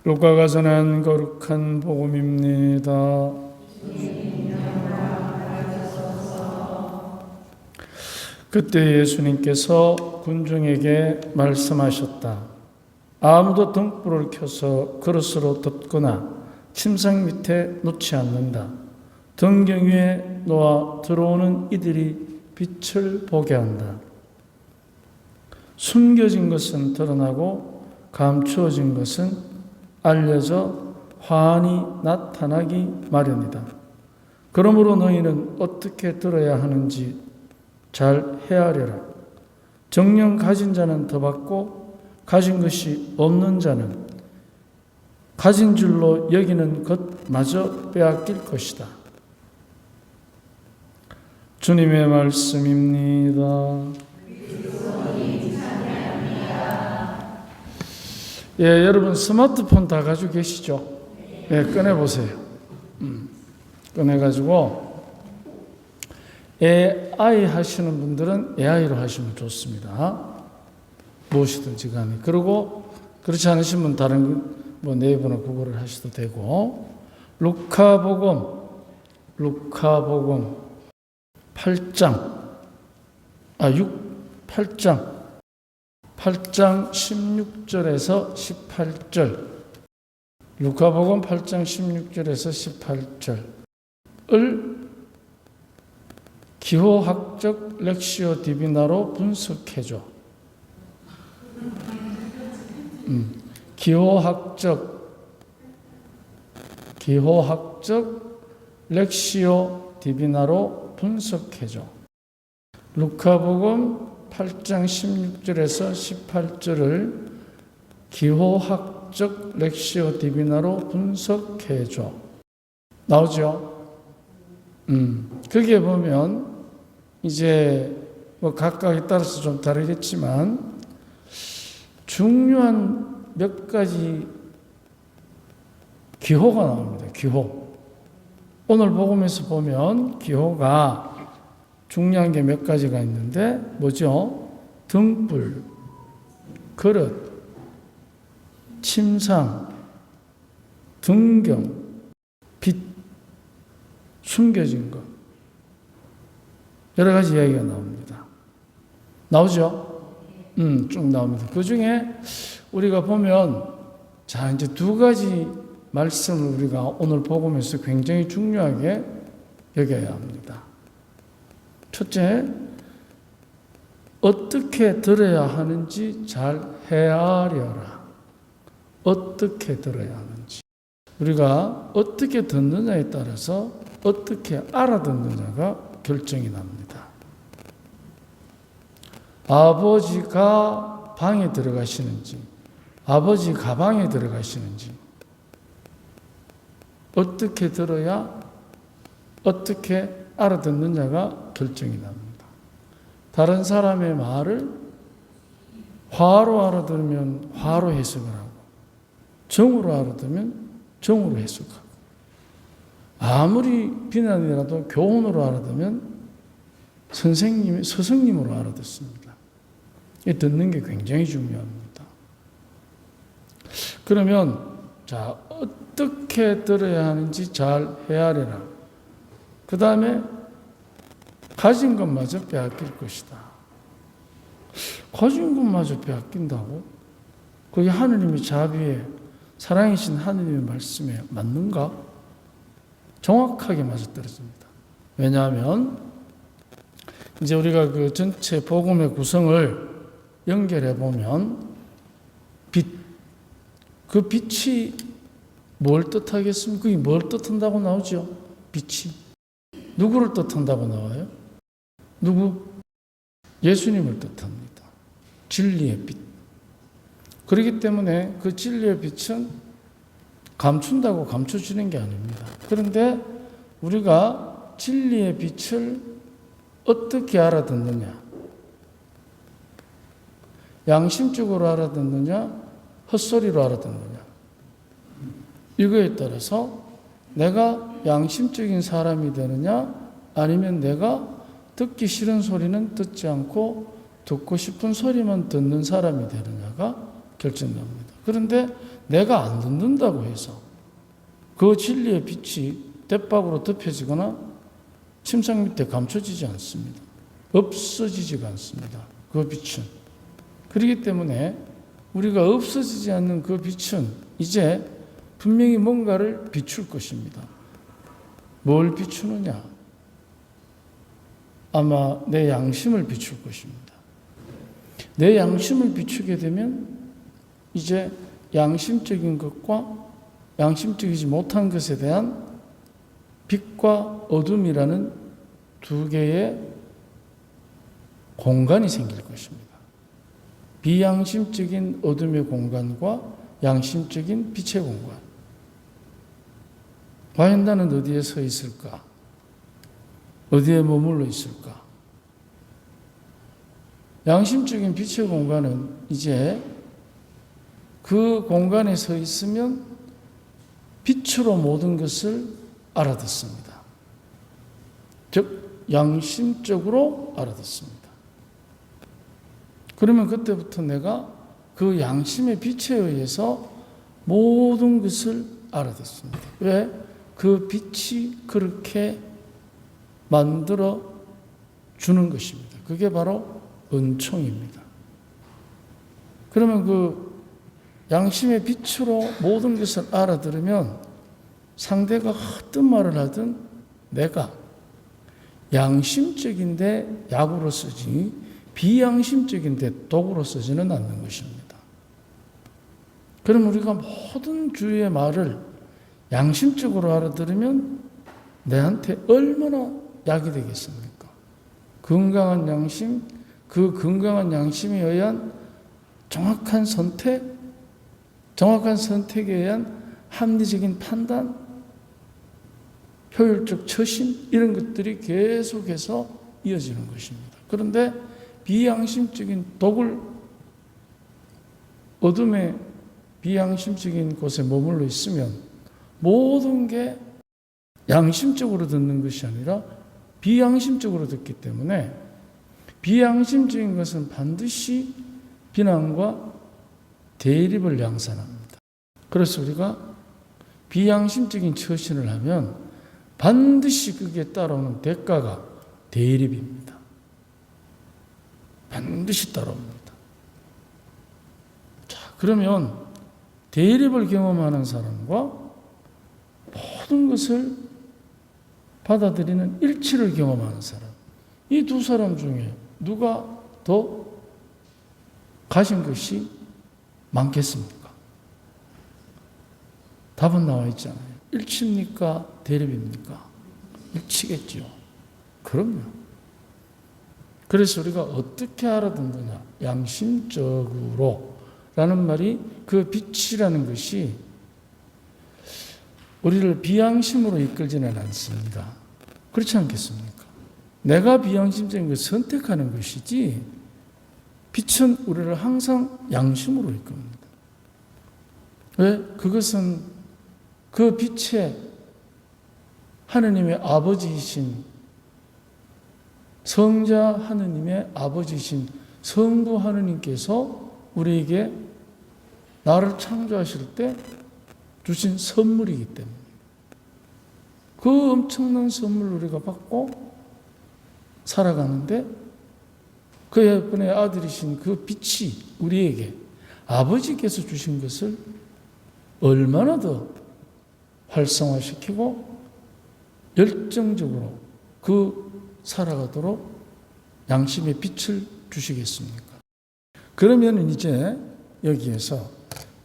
루카가 전한 거룩한 복음입니다. 그때 예수님께서 군중에게 말씀하셨다. 아무도 등불을 켜서 그릇으로 덮거나 침상 밑에 놓지 않는다. 등경 위에 놓아 들어오는 이들이 빛을 보게 한다. 숨겨진 것은 드러나고 감추어진 것은 알려져 환히 나타나기 마련이다. 그러므로 너희는 어떻게 들어야 하는지 잘 헤아려라. 정녕 가진 자는 더 받고 가진 것이 없는 자는 가진 줄로 여기는 것마저 빼앗길 것이다. 주님의 말씀입니다. 예, 여러분 스마트폰 다 가지고 계시죠? 예, 꺼내보세요. 꺼내가지고 AI 하시는 분들은 AI로 하시면 좋습니다. 무엇이든지 간에. 그리고 그렇지 않으신 분 다른 뭐 네이버나 구글을 하셔도 되고, 루카복음 8장 16절에서 18절, 루카복음 8장 16절에서 18절을 기호학적 렉시오 디비나로 분석해줘. 기호학적 렉시오 디비나로 분석해줘. 루카복음 8장 16절에서 18절을 기호학적 렉시오 디비나로 분석해줘. 나오죠? 거기에 보면 이제 뭐 각각에 따라서 좀 다르겠지만 중요한 몇 가지 기호가 나옵니다. 기호. 오늘 복음에서 보면 기호가 중요한 게 몇 가지가 있는데 뭐죠? 등불, 그릇, 침상, 등경, 빛, 숨겨진 것. 여러 가지 이야기가 나옵니다. 나오죠? 쭉 나옵니다. 그 중에 우리가 보면 자, 이제 두 가지 말씀을 우리가 오늘 복음에서 굉장히 중요하게 여겨야 합니다. 첫째, 어떻게 들어야 하는지 잘 헤아려라. 어떻게 들어야 하는지. 우리가 어떻게 듣느냐에 따라서 어떻게 알아듣느냐가 결정이 납니다. 아버지가 방에 들어가시는지, 아버지 가방에 들어가시는지, 어떻게 들어야 어떻게 알아듣느냐가 결정이 납니다. 다른 사람의 말을 화로 알아들으면 화로 해석을 하고, 정으로 알아들으면 정으로 해석하고, 아무리 비난이라도 교훈으로 알아들으면 스승님으로 알아듣습니다. 이 듣는 게 굉장히 중요합니다. 그러면 자, 어떻게 들어야 하는지 잘 헤아려라. 그 다음에 가진 것마저 빼앗길 것이다. 가진 것마저 빼앗긴다고? 그게 하느님의 자비에, 사랑이신 하느님의 말씀에 맞는가? 정확하게 맞아떨어집니다. 왜냐하면 이제 우리가 그 전체 복음의 구성을 연결해 보면 빛, 그 빛이 뭘 뜻하겠습니까? 그게 뭘 뜻한다고 나오죠? 빛이. 누구를 뜻한다고 나와요? 누구? 예수님을 뜻합니다. 진리의 빛. 그렇기 때문에 그 진리의 빛은 감춘다고 감춰지는 게 아닙니다. 그런데 우리가 진리의 빛을 어떻게 알아듣느냐? 양심적으로 알아듣느냐? 헛소리로 알아듣느냐? 이거에 따라서 내가 양심적인 사람이 되느냐? 아니면 내가 듣기 싫은 소리는 듣지 않고 듣고 싶은 소리만 듣는 사람이 되느냐가 결정납니다. 그런데 내가 안 듣는다고 해서 그 진리의 빛이 대박으로 덮여지거나 침상 밑에 감춰지지 않습니다. 없어지지가 않습니다. 그 빛은. 그렇기 때문에 우리가 없어지지 않는 그 빛은 이제 분명히 뭔가를 비출 것입니다. 뭘 비추느냐? 아마 내 양심을 비출 것입니다. 내 양심을 비추게 되면 이제 양심적인 것과 양심적이지 못한 것에 대한 빛과 어둠이라는 두 개의 공간이 생길 것입니다. 비양심적인 어둠의 공간과 양심적인 빛의 공간. 과연 나는 어디에 서 있을까? 어디에 머물러 있을까? 양심적인 빛의 공간은 이제 그 공간에 서 있으면 빛으로 모든 것을 알아듣습니다. 즉, 양심적으로 알아듣습니다. 그러면 그때부터 내가 그 양심의 빛에 의해서 모든 것을 알아듣습니다. 왜? 그 빛이 그렇게 만들어 주는 것입니다. 그게 바로 은총입니다. 그러면 그 양심의 빛으로 모든 것을 알아들으면 상대가 어떤 말을 하든 내가 양심적인데 약으로 쓰지 비양심적인데 독으로 쓰지는 않는 것입니다. 그럼 우리가 모든 주위의 말을 양심적으로 알아들으면 내한테 얼마나 약이 되겠습니까? 건강한 양심, 그 건강한 양심에 의한 정확한 선택, 정확한 선택에 의한 합리적인 판단, 효율적 처신 이런 것들이 계속해서 이어지는 것입니다. 그런데 비양심적인 독을 어둠의 비양심적인 곳에 머물러 있으면 모든 게 양심적으로 듣는 것이 아니라 비양심적으로 듣기 때문에 비양심적인 것은 반드시 비난과 대립을 양산합니다. 그래서 우리가 비양심적인 처신을 하면 반드시 그게 따라오는 대가가 대립입니다. 반드시 따라옵니다. 자, 그러면 대립을 경험하는 사람과 모든 것을 받아들이는 일치를 경험하는 사람, 이 두 사람 중에 누가 더 가진 것이 많겠습니까? 답은 나와 있잖아요. 일치입니까? 대립입니까? 일치겠죠. 그럼요. 그래서 우리가 어떻게 알아듣느냐? 양심적으로 라는 말이 그 빛이라는 것이 우리를 비양심으로 이끌지는 않습니다. 그렇지 않겠습니까? 내가 비양심적인 것을 선택하는 것이지 빛은 우리를 항상 양심으로 이끕니다. 왜? 그것은 그 빛에 하느님의 아버지이신 성자 하느님의 아버지이신 성부 하느님께서 우리에게 나를 창조하실 때 주신 선물이기 때문에 그 엄청난 선물을 우리가 받고 살아가는데 그의 분의 아들이신 그 빛이 우리에게 아버지께서 주신 것을 얼마나 더 활성화시키고 열정적으로 그 살아가도록 양심의 빛을 주시겠습니까? 그러면 이제 여기에서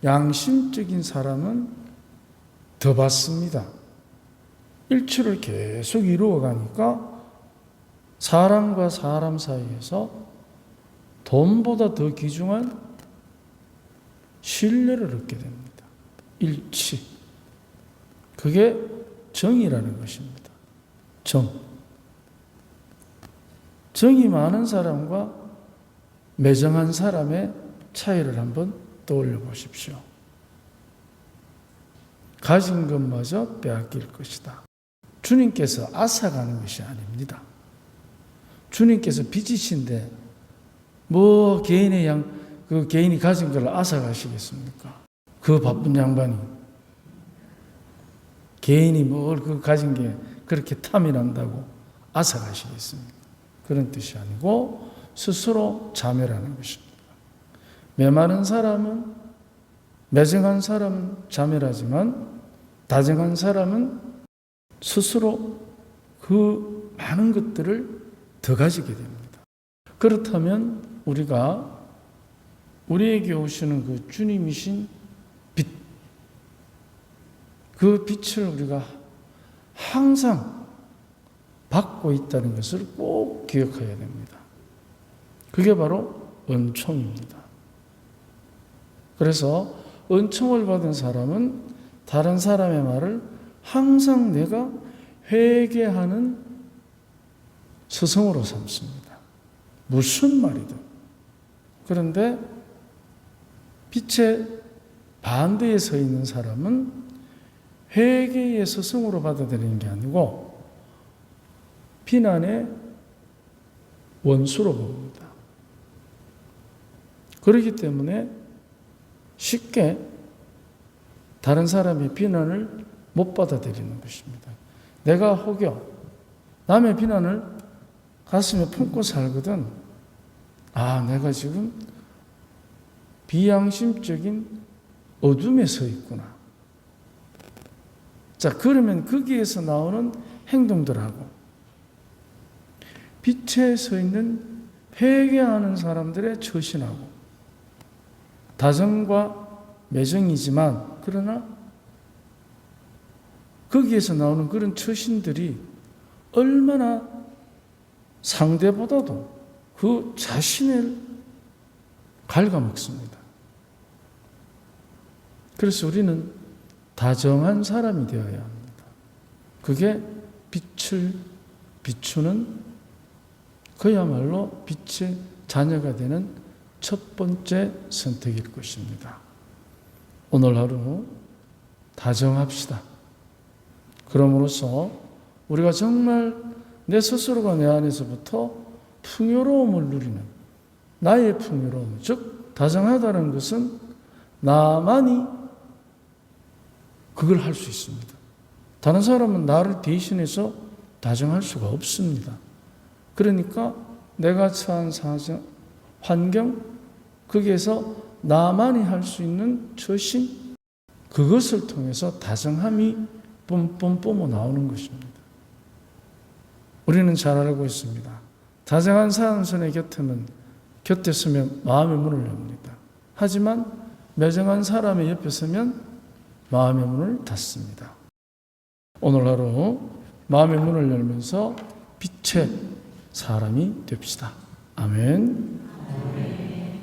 양심적인 사람은 더 받습니다. 일치를 계속 이루어가니까 사람과 사람 사이에서 돈보다 더 귀중한 신뢰를 얻게 됩니다. 일치. 그게 정이라는 것입니다. 정. 정이 많은 사람과 매정한 사람의 차이를 한번 떠올려 보십시오. 가진 것마저 빼앗길 것이다. 주님께서 앗아가는 것이 아닙니다. 주님께서 빚이신데 뭐 개인이 가진 걸 앗아가시겠습니까? 그 바쁜 양반이 개인이 뭘 그 가진 게 그렇게 탐이 난다고 앗아가시겠습니까? 그런 뜻이 아니고 스스로 자멸하는 것입니다. 메마른 사람은, 매정한 사람은 자멸하지만 다정한 사람은 스스로 그 많은 것들을 더 가지게 됩니다. 그렇다면 우리가 우리에게 오시는 그 주님이신 빛, 그 빛을 우리가 항상 받고 있다는 것을 꼭 기억해야 됩니다. 그게 바로 은총입니다. 그래서 은총을 받은 사람은 다른 사람의 말을 항상 내가 회개하는 스승으로 삼습니다. 무슨 말이든. 그런데 빛의 반대에 서 있는 사람은 회개의 스승으로 받아들이는 게 아니고 비난의 원수로 봅니다. 그렇기 때문에 쉽게 다른 사람의 비난을 못 받아들이는 것입니다. 내가 혹여 남의 비난을 가슴에 품고 살거든, 아, 내가 지금 비양심적인 어둠에 서 있구나. 자, 그러면 거기에서 나오는 행동들하고 빛에 서 있는 회개하는 사람들의 처신하고 다정과 매정이지만 그러나 거기에서 나오는 그런 처신들이 얼마나 상대보다도 그 자신을 갉아먹습니다. 그래서 우리는 다정한 사람이 되어야 합니다. 그게 빛을 비추는 그야말로 빛의 자녀가 되는 첫 번째 선택일 것입니다. 오늘 하루 다정합시다. 그럼으로써 우리가 정말 내 스스로가 내 안에서부터 풍요로움을 누리는 나의 풍요로움, 즉 다정하다는 것은 나만이 그걸 할 수 있습니다. 다른 사람은 나를 대신해서 다정할 수가 없습니다. 그러니까 내가 처한 사정, 환경, 거기에서 나만이 할 수 있는 처신, 그것을 통해서 다정함이 뿜뿜 뿜어 나오는 것입니다. 우리는 잘 알고 있습니다. 다정한 사람의 곁에 서면 마음의 문을 엽니다. 하지만 매정한 사람의 옆에 서면 마음의 문을 닫습니다. 오늘 하루 마음의 문을 열면서 빛의 사람이 됩시다. 아멘.